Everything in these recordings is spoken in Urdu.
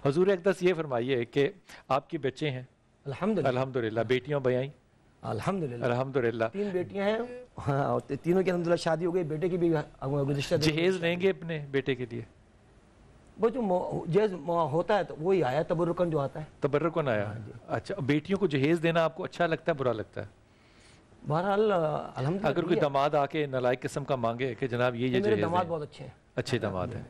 حضور اقدس یہ فرمائیے کہ آپ کے بچے ہیں؟ الحمدللہ. بیٹیاں بیائیں؟ الحمدللہ. 3 بیٹیاں ہیں اور تینوں کی الحمدللہ شادی ہو گئی. بیٹے کی بھی رشتہ. جہیز لیں گے اپنے بیٹے کے لیے؟ وہ جو جہیز ہوتا ہے تو وہی آیا تبرکن جو آتا ہے. تبرکن آیا. اچھا بیٹیوں کو جہیز دینا آپ کو اچھا لگتا ہے برا لگتا ہے؟ بہرحال الحمدللہ. اگر کوئی داماد آ کے نالائق قسم کا مانگے کہ جناب یہ میرے داماد بہت اچھے ہیں. اچھے داماد ہیں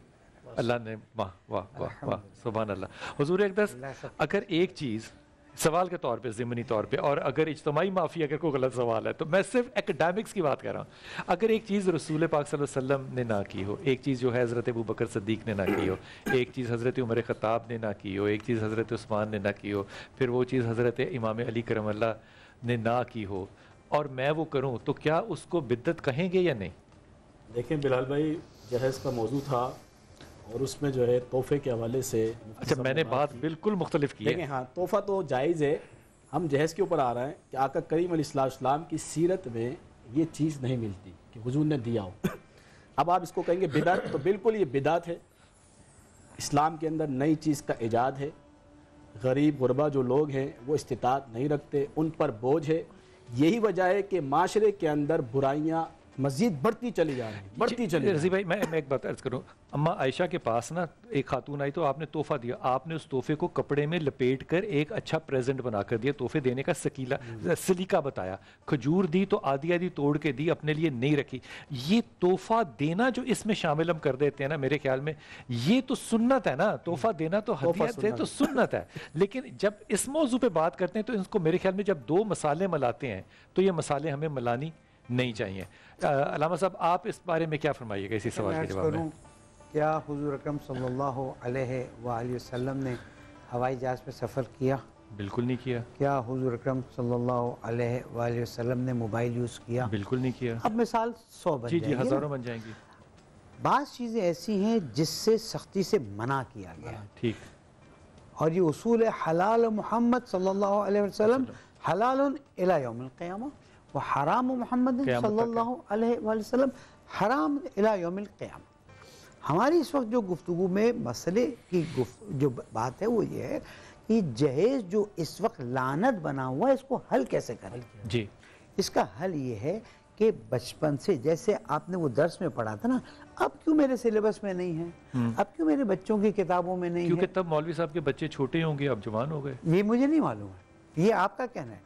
اللہ نے. واہ واہ واہ واہ سبحان اللہ. حضور اقدس اگر ایک چیز سوال کے طور پہ ضمنی طور پہ اور اگر اجتماعی معافی اگر کوئی غلط سوال ہے تو میں صرف ایکڈیمکس کی بات کر رہا ہوں. اگر ایک چیز رسول پاک صلی اللہ علیہ وسلم نے نہ کی ہو, ایک چیز جو ہے حضرت ابو بکر صدیق نے نہ کی ہو, ایک چیز حضرت عمر خطاب نے نہ کی ہو, ایک چیز حضرت عثمان نے نہ کی ہو, پھر وہ چیز حضرت امام علی کرم اللہ نے نہ کی ہو اور میں وہ کروں تو کیا اس کو بدعت کہیں گے یا نہیں؟ دیکھیں بلال بھائی, جہیز کا موضوع تھا اور اس میں جو ہے تحفے کے حوالے سے اچھا میں نے بات بالکل مختلف کی ہے. دیکھیں ہاں تحفہ تو جائز ہے, ہم جہیز کے اوپر آ رہے ہیں کہ آقا کریم علیہ السلام کی سیرت میں یہ چیز نہیں ملتی کہ حضور نے دیا ہو. اب آپ اس کو کہیں گے بدعت, تو بالکل یہ بدعت ہے. اسلام کے اندر نئی چیز کا ایجاد ہے. غریب غربا جو لوگ ہیں وہ استطاعت نہیں رکھتے, ان پر بوجھ ہے. یہی وجہ ہے کہ معاشرے کے اندر برائیاں مزید بڑھتی چلی جا رہی ہیں, بڑھتی چلی. رضی بھائی میں ایک بات عرض کروں, اماں عائشہ کے پاس نا ایک خاتون آئی تو آپ نے تحفہ دیا, آپ نے اس تحفے کو کپڑے میں لپیٹ کر ایک اچھا پریزنٹ بنا کر دیا, تحفے دینے کا سلیقہ بتایا, کھجور دی تو آدھی آدھی توڑ کے دی, اپنے لیے نہیں رکھی. یہ تحفہ دینا جو اس میں شامل ہم کر دیتے ہیں نا, میرے خیال میں یہ تو سنت ہے نا, تحفہ دینا تو ہدیت ہے تو سنت ہے. لیکن جب اس موضوع پہ بات کرتے ہیں تو اس کو میرے خیال میں جب 2 مسالے ملاتے ہیں تو یہ مسالے ہمیں ملانی نہیں چاہیے. علامہ صاحب آپ اس بارے میں کیا فرمائیے گا اسی سوال کے جواب میں؟ کیا حضور اکرم صلی اللہ علیہ وآلہ وسلم نے ہوائی جہاز پہ سفر کیا؟ بالکل نہیں کیا. کیا حضور اکرم صلی اللہ علیہ وآلہ وسلم نے موبائل یوز کیا؟ بالکل نہیں کیا. اب مثال 100 بن جائیں گی. جی ہزاروں بن جائیں گی. بعض چیزیں ایسی ہیں جس سے سختی سے منع کیا گیا, ٹھیک, اور یہ اصول حلال محمد صلی اللہ علیہ وسلم حلال الی یوم القیامہ, وحرام محمد صلی اللہ علیہ وآلہ وسلم حرام الی یوم القیامہ. ہماری اس وقت جو گفتگو میں مسئلے کی جو بات ہے وہ یہ ہے کہ جہیز جو اس وقت لعنت بنا ہوا ہے اس کو حل کیسے کریں؟ جی اس کا حل یہ ہے کہ بچپن سے جیسے آپ نے وہ درس میں پڑھا تھا نا, اب کیوں میرے سلیبس میں نہیں ہے, اب کیوں میرے بچوں کی کتابوں میں نہیں ہے؟ کیونکہ تب مولوی صاحب کے بچے چھوٹے ہوں گے, اب جوان ہو گئے. یہ مجھے نہیں معلوم ہے, یہ آپ کا کہنا ہے.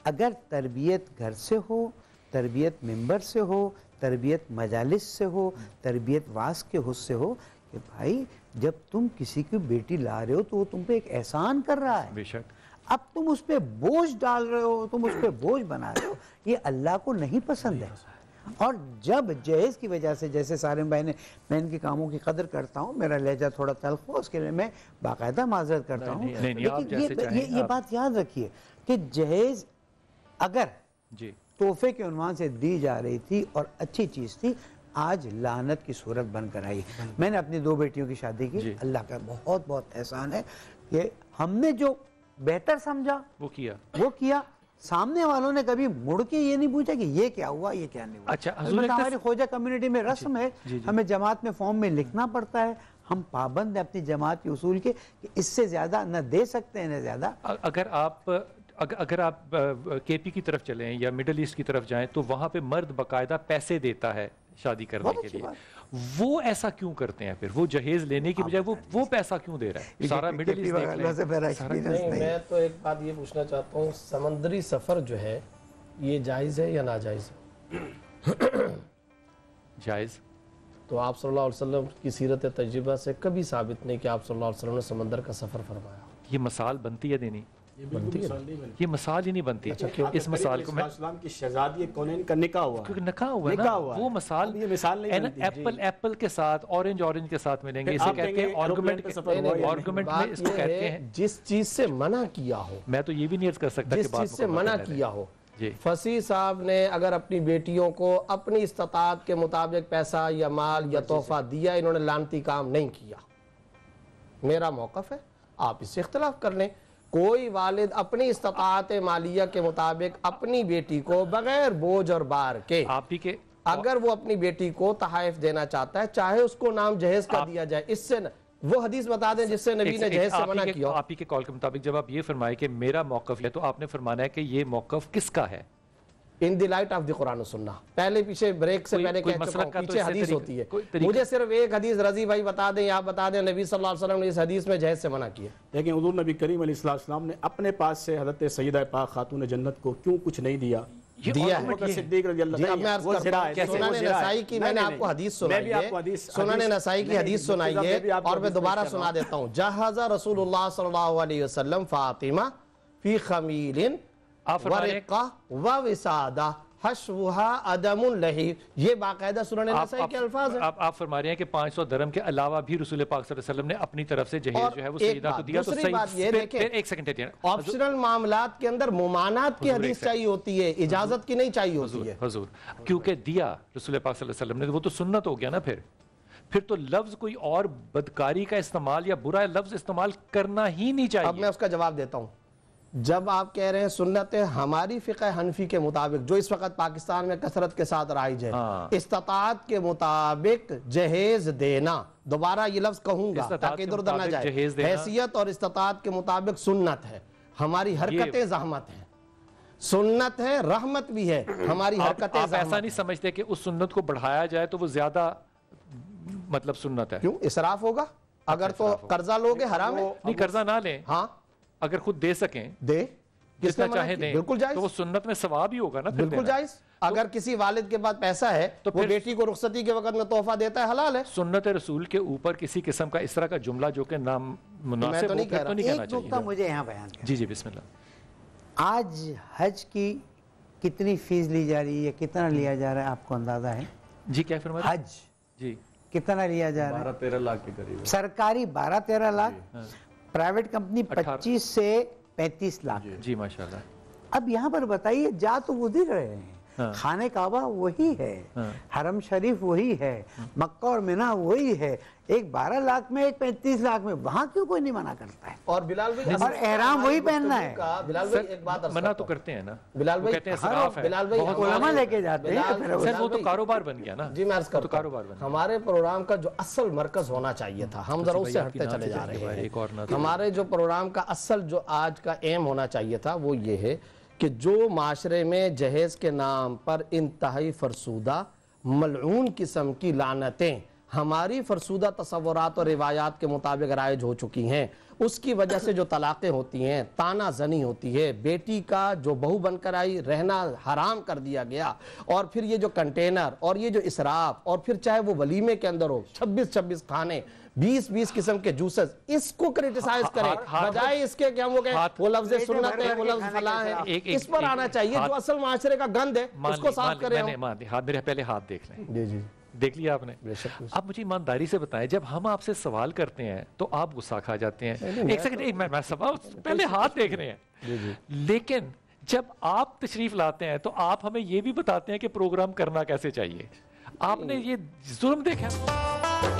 اگر تربیت گھر سے ہو, تربیت ممبر سے ہو, تربیت مجالس سے ہو, تربیت واعظ کے حس سے ہو کہ بھائی جب تم کسی کی بیٹی لا رہے ہو تو وہ تم پہ ایک احسان کر رہا ہے, بے شک. اب تم اس پہ بوجھ ڈال رہے ہو, تم اس پہ بوجھ بنا رہے ہو, یہ اللہ کو نہیں پسند ہے. اور جب جہیز کی وجہ سے, جیسے سالم بھائی نے, میں ان کے کاموں کی قدر کرتا ہوں, میرا لہجہ تھوڑا تلخ ہو اس کے لیے میں باقاعدہ معذرت کرتا ہوں, لیکن یہ بات یاد رکھیے کہ جہیز اگر تحفے کے عنوان سے دی جا رہی تھی اور اچھی چیز تھی, آج لعنت کی صورت بن کر آئی. میں نے اپنی 2 بیٹیوں کی شادی کی, اللہ کا بہت بہت احسان ہے کہ ہم نے جو بہتر سمجھا وہ کیا. سامنے والوں نے کبھی مڑ کے یہ نہیں پوچھا کہ یہ کیا ہوا, یہ کیا نہیں ہوا. اچھا ہماری خواجہ کمیونٹی میں رسم ہے, ہمیں جماعت میں فارم میں لکھنا پڑتا ہے, ہم پابند ہیں اپنی جماعت کے اصول کے کہ اس سے زیادہ نہ دے سکتے ہیں نہ زیادہ. اگر آپ کے پی کی طرف چلیں یا مڈل ایسٹ کی طرف جائیں تو وہاں پہ مرد باقاعدہ پیسے دیتا ہے شادی کرنے کے لیے. وہ ایسا کیوں کرتے ہیں پھر؟ وہ جہیز لینے کی بجائے وہ پیسہ کیوں دے رہا ہے؟ سارا مڈل ایسٹ دیکھ لیں. میں تو ایک بات یہ پوچھنا چاہتا ہوں, سمندری سفر جو ہے یہ جائز ہے یا ناجائز ہے؟ جائز. تو آپ صلی اللہ علیہ وسلم کی سیرت تجربہ سے کبھی ثابت نہیں کہ آپ صلی اللہ علیہ وسلم نے سمندر کا سفر فرمایا. یہ مثال بنتی ہے دینی؟ یہ مثال ہی نہیں بنتی. اس مثال کو اسلام کی شہزادی کونین کا نکاح ہوا, کیونکہ نکاح ہوا ہے نا, وہ مثال یہ مثال نہیں بنتی. ایپل کے ساتھ اورنج کے ساتھ ملیں گے, اسے کہتے ہیں آرگومنٹ میں اس کو کہتے ہیں جس چیز سے منع کیا ہو. میں تو یہ بھی نہیں کر سکتا جس چیز سے منع کیا ہو. فصیح صاحب نے اگر اپنی بیٹیوں کو اپنی استطاعت کے مطابق پیسہ یا مال یا تحفہ دیا, انہوں نے لعنتی کام نہیں کیا. میرا موقف ہے, آپ اس سے اختلاف کر لیں. کوئی والد اپنی استطاعت مالیہ کے مطابق اپنی بیٹی کو بغیر بوجھ اور بار کے اگر وہ اپنی بیٹی کو تحائف دینا چاہتا ہے, چاہے اس کو نام جہیز کا دیا جائے, اس سے وہ حدیث بتا دیں جس سے نبی نے جہیز سے منع کیا. آپ ہی کے کال کے مطابق جب آپ یہ فرمائے کہ میرا موقف ہے تو آپ نے فرمانا ہے کہ یہ موقف کس کا ہے؟ ان دی لائٹ آف دی قرآن و سنہ. پہلے پیچھے بریک سے پہلے کہہ چکا ہوں, پیچھے حدیث ہوتی ہے. مجھے صرف ایک حدیث رضی بھائی بتا دیں, آپ بتا دیں نبی صلی اللہ علیہ وسلم نے اس حدیث میں جہیز سے منع کیا. لیکن حضور نبی کریم علیہ السلام نے اپنے پاس سے حضرت سیدہ پاک خاتون جنت کو کیوں کچھ نہیں دیا؟ دیا ہے. صدیق رضی اللہ اب میں عرض کرتا ہوں, سنن نسائی کی میں نے آپ کو حدیث سنائی ہے, سنن نسائی کی حدیث سنائی ہے, اور میں دوبارہ سنا دیتا ہوں. جہز رسول اللہ صلی اللہ علیہ وسلم فاطمہ فی خمیل ورقہ ووسادہ حشوها عدم لہیب. یہ باقاعدہ سنن نسائی کے الفاظ ہیں. آپ فرما رہے ہیں کہ 500 درہم کے علاوہ بھی رسول پاک صلی اللہ علیہ وسلم نے اپنی طرف سے جہیز جو ہے وہ سیدہ کو دیا. دوسری بات یہ دیکھیں, ایک سیکنڈ دیتے ہیں, آپشنل معاملات کے اندر ممانعت کی حدیث چاہیے ہوتی ہے, اجازت کی نہیں چاہیے ہوتی ہے. حضور کیونکہ دیا رسول پاک صلی اللہ علیہ وسلم نے, وہ تو سنت ہو گیا نا. پھر تو لفظ کوئی اور بدکاری کا استعمال یا برا لفظ استعمال کرنا ہی نہیں چاہیے. اب میں اس کا جواب دیتا ہوں. جب آپ کہہ رہے ہیں سنت ہماری فقہ حنفی کے مطابق, جو اس وقت پاکستان میں کثرت کے ساتھ رائج ہے, استطاعت کے مطابق جہیز دینا, دوبارہ یہ لفظ کہوں گا تاکہ ادھر ادھر نہ جائے, حیثیت اور استطاعت کے مطابق سنت ہے. ہماری حرکتیں زحمت ہیں, سنت ہے, رحمت بھی ہے. ہماری حرکتیں آپ ایسا نہیں سمجھتے کہ اس سنت کو بڑھایا جائے تو وہ زیادہ مطلب سنت ہے؟ کیوں اسراف ہوگا؟ اگر تو قرضہ لوگے حرام ہے. نہیں, قرضہ نہ لیں, ہاں اگر خود دے سکیں دے, جتنا چاہیں دیں, بالکل جائز, تو وہ سنت میں ثواب ہی ہوگا نا. بالکل جائز. اگر کسی والد کے پاس پیسہ ہے تو وہ بیٹی کو رخصتی کے وقت میں تحفہ دیتا ہے, حلال ہے. سنت رسول کے اوپر کسی قسم کا اس طرح کا جملہ جو کہ نام مناسب ہو تو نہیں کہنا ایک نقطہ مجھے یہاں بیان کرنا. جی بسم اللہ. آج حج کی کتنی فیس لی جا رہی ہے, کتنا لیا جا رہا ہے, آپ کو اندازہ ہے؟ جی کیا فرما رہے ہیں؟ حج جی کتنا لیا جا رہا ہے؟ 12-13 لاکھ کے قریب. سرکاری 12-13 لاکھ, پرائیویٹ کمپنی 25 سے 35 لاکھ. جی ماشاءاللہ. اب یہاں پر بتائیے, جا تو وہ دے رہے ہیں, خانہ کعبہ وہی ہے, حرم شریف وہی ہے, مکہ اور منی وہی ہے, ایک 12 لاکھ میں ایک 35 لاکھ میں, وہاں کیوں کوئی نہیں منع کرتا ہے؟ اور بلال بھائی, اور احرام وہی پہننا ہے. بلال بھائی ایک بات منع تو کرتے ہیں نا, بلال بھائی کہتے ہیں اسراف ہے, بلال بھائی علماء لے کے جاتے ہیں. سر وہ تو کاروبار بن گیا نا. جی میں عرض کرتا کاروبار بن. ہمارے پروگرام کا جو اصل مرکز ہونا چاہیے تھا, ہم ذرا اس سے ہٹتے چلے جا رہے ہیں. ہمارے جو پروگرام کا اصل جو آج کا ایم ہونا چاہیے تھا وہ یہ ہے کہ جو معاشرے میں جہیز کے نام پر انتہائی فرسودہ ملعون قسم کی لعنتیں ہماری فرسودہ تصورات اور روایات کے مطابق رائج ہو چکی ہیں, اس کی وجہ سے جو طلاقیں ہوتی ہیں, تانا زنی ہوتی ہے, بیٹی کا جو بہو بن کر آئی رہنا حرام کر دیا گیا, اور پھر یہ جو کنٹینر اور یہ جو اسراف, اور پھر چاہے وہ ولیمے کے اندر ہو 26 کھانے, 20 قسم کے جوسز, اس کو کریٹیسائز کریں بجائے اس کے کہ ہم وہ کہیں وہ لفظ سنت ہے, وہ لفظ فلاں ہے. اس پر آنا چاہیے جو اصل معاشرے کا گند ہے, اس کو صاف کریں. میرے پہلے ہاتھ دیکھ لیں. جی جی دیکھ لیا آپ نے. آپ مجھے ایمانداری سے بتائیں, جب ہم آپ سے سوال کرتے ہیں تو آپ غصہ کھا جاتے ہیں. ایک سیکنڈ, میں سوال پہلے ہاتھ دیکھ رہے ہیں, لیکن جب آپ تشریف لاتے ہیں تو آپ ہمیں یہ بھی بتاتے ہیں کہ پروگرام کرنا کیسے چاہیے. آپ نے یہ ظلم دیکھا.